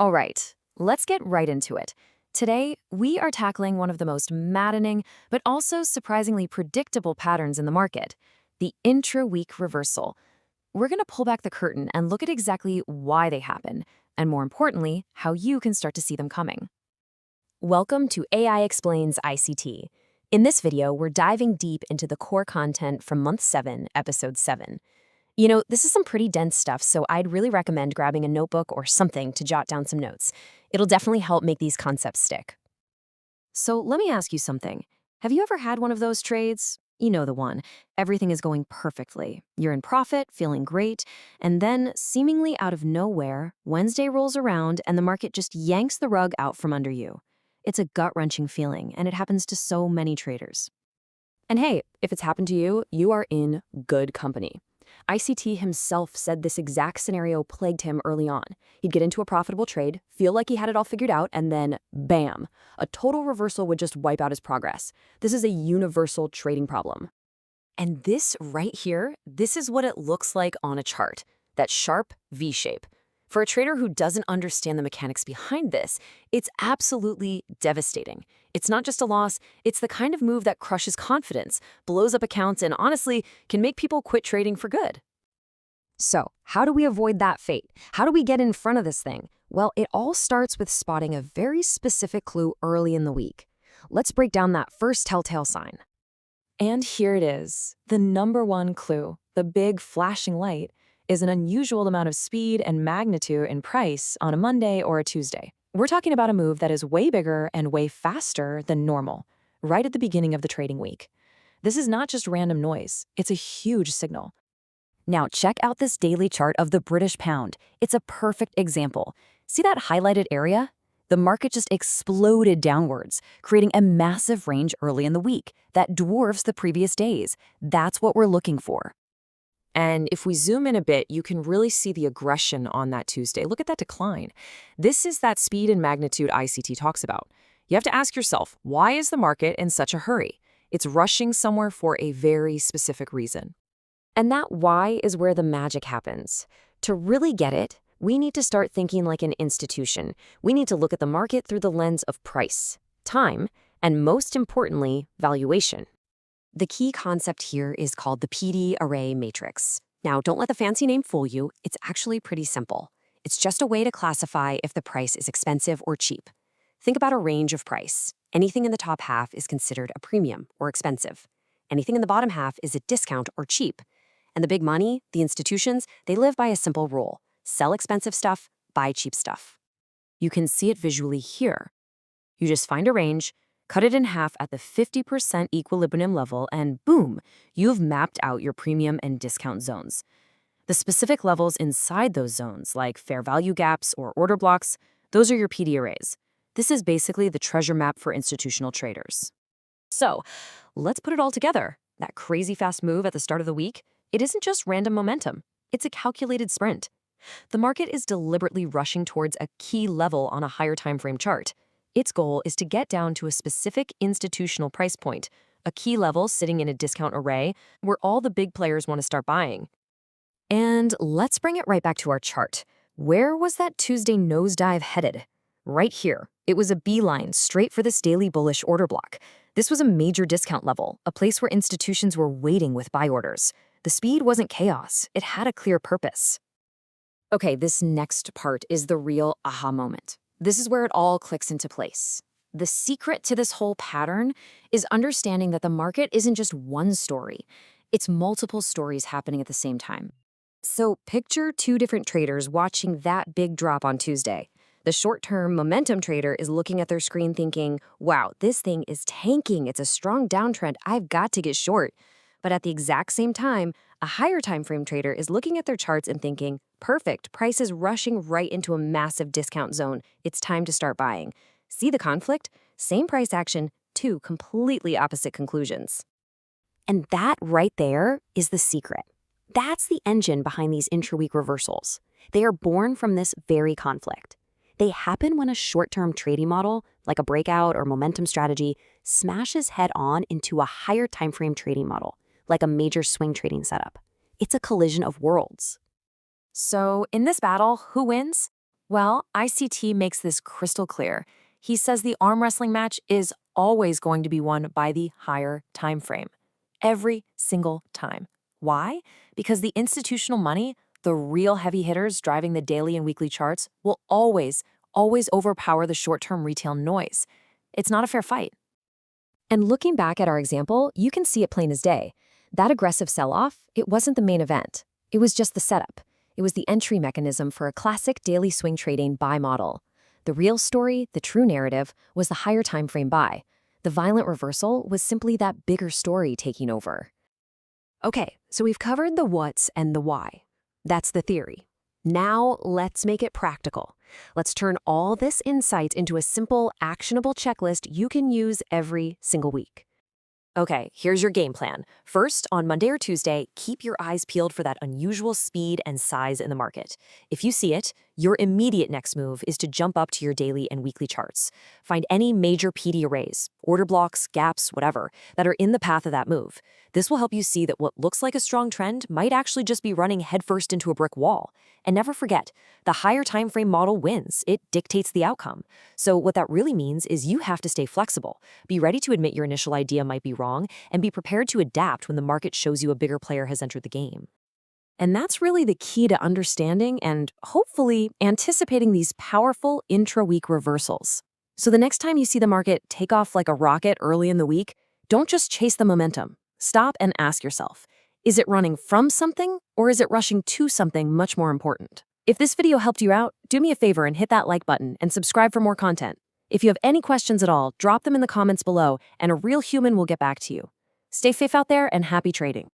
All right, let's get right into it. Today, we are tackling one of the most maddening, but also surprisingly predictable patterns in the market, the intra-week reversal. We're going to pull back the curtain and look at exactly why they happen, and more importantly, how you can start to see them coming. Welcome to AI Explains ICT. In this video, we're diving deep into the core content from month 7, episode 7. This is some pretty dense stuff, so I'd really recommend grabbing a notebook or something to jot down some notes. It'll definitely help make these concepts stick. So let me ask you something. Have you ever had one of those trades? You know the one. Everything is going perfectly. You're in profit, feeling great, and then, seemingly out of nowhere, Wednesday rolls around and the market just yanks the rug out from under you. It's a gut-wrenching feeling, and it happens to so many traders. And hey, if it's happened to you, you are in good company. ICT himself said this exact scenario plagued him early on. He'd get into a profitable trade, feel like he had it all figured out, and then, bam, a total reversal would just wipe out his progress. This is a universal trading problem. And this right here, this is what it looks like on a chart, that sharp V shape. For a trader who doesn't understand the mechanics behind this, it's absolutely devastating. It's not just a loss, it's the kind of move that crushes confidence, blows up accounts, and honestly, can make people quit trading for good. So, how do we avoid that fate? How do we get in front of this thing? Well, it all starts with spotting a very specific clue early in the week. Let's break down that first telltale sign. And here it is, the number one clue, the big flashing light, is an unusual amount of speed and magnitude in price on a Monday or a Tuesday. We're talking about a move that is way bigger and way faster than normal, right at the beginning of the trading week. This is not just random noise, it's a huge signal. Now check out this daily chart of the British pound. It's a perfect example. See that highlighted area? The market just exploded downwards, creating a massive range early in the week that dwarfs the previous days. That's what we're looking for. And if we zoom in a bit, you can really see the aggression on that Tuesday. Look at that decline. This is that speed and magnitude ICT talks about. You have to ask yourself, why is the market in such a hurry? It's rushing somewhere for a very specific reason. And that why is where the magic happens. To really get it, we need to start thinking like an institution. We need to look at the market through the lens of price, time, and most importantly, valuation. The key concept here is called the PD array matrix. Now, don't let the fancy name fool you. It's actually pretty simple. It's just a way to classify if the price is expensive or cheap. Think about a range of price. Anything in the top half is considered a premium or expensive. Anything in the bottom half is a discount or cheap. And the big money, the institutions, they live by a simple rule. Sell expensive stuff, buy cheap stuff. You can see it visually here. You just find a range, cut it in half at the 50% equilibrium level, and boom, you've mapped out your premium and discount zones. The specific levels inside those zones, like fair value gaps or order blocks, those are your PD arrays. This is basically the treasure map for institutional traders. So, let's put it all together. That crazy fast move at the start of the week, it isn't just random momentum. It's a calculated sprint. The market is deliberately rushing towards a key level on a higher time frame chart. Its goal is to get down to a specific institutional price point, a key level sitting in a discount array where all the big players want to start buying. And let's bring it right back to our chart. Where was that Tuesday nosedive headed? Right here. It was a beeline straight for this daily bullish order block. This was a major discount level, a place where institutions were waiting with buy orders. The speed wasn't chaos. It had a clear purpose. Okay, this next part is the real aha moment. This is where it all clicks into place. The secret to this whole pattern is understanding that the market isn't just one story. It's multiple stories happening at the same time. So picture two different traders watching that big drop on Tuesday. The short-term momentum trader is looking at their screen thinking, wow, this thing is tanking. It's a strong downtrend. I've got to get short. But at the exact same time, a higher time frame trader is looking at their charts and thinking, perfect, price is rushing right into a massive discount zone. It's time to start buying. See the conflict? Same price action, two completely opposite conclusions. And that right there is the secret. That's the engine behind these intra-week reversals. They are born from this very conflict. They happen when a short-term trading model, like a breakout or momentum strategy, smashes head-on into a higher time frame trading model, like a major swing trading setup. It's a collision of worlds. So, in this battle, who wins? Well, ICT makes this crystal clear. He says the arm wrestling match is always going to be won by the higher time frame. Every single time. Why? Because the institutional money, the real heavy hitters driving the daily and weekly charts, will always overpower the short-term retail noise. It's not a fair fight. And looking back at our example, you can see it plain as day. That aggressive sell-off, it wasn't the main event. It was just the setup. It was the entry mechanism for a classic daily swing trading buy model. The real story, the true narrative, was the higher time frame buy. The violent reversal was simply that bigger story taking over. Okay, so we've covered the what's and the why. That's the theory. Now let's make it practical. Let's turn all this insight into a simple, actionable checklist you can use every single week. Okay, here's your game plan. First, on Monday or Tuesday, keep your eyes peeled for that unusual speed and size in the market. If you see it, your immediate next move is to jump up to your daily and weekly charts. Find any major PD arrays, order blocks, gaps, whatever, that are in the path of that move. This will help you see that what looks like a strong trend might actually just be running headfirst into a brick wall. And never forget, the higher time frame model wins. It dictates the outcome. So what that really means is you have to stay flexible. Be ready to admit your initial idea might be wrong, and be prepared to adapt when the market shows you a bigger player has entered the game. And that's really the key to understanding and, hopefully, anticipating these powerful intra-week reversals. So the next time you see the market take off like a rocket early in the week, don't just chase the momentum. Stop and ask yourself, is it running from something, or is it rushing to something much more important? If this video helped you out, do me a favor and hit that like button and subscribe for more content. If you have any questions at all, drop them in the comments below, and a real human will get back to you. Stay safe out there and happy trading.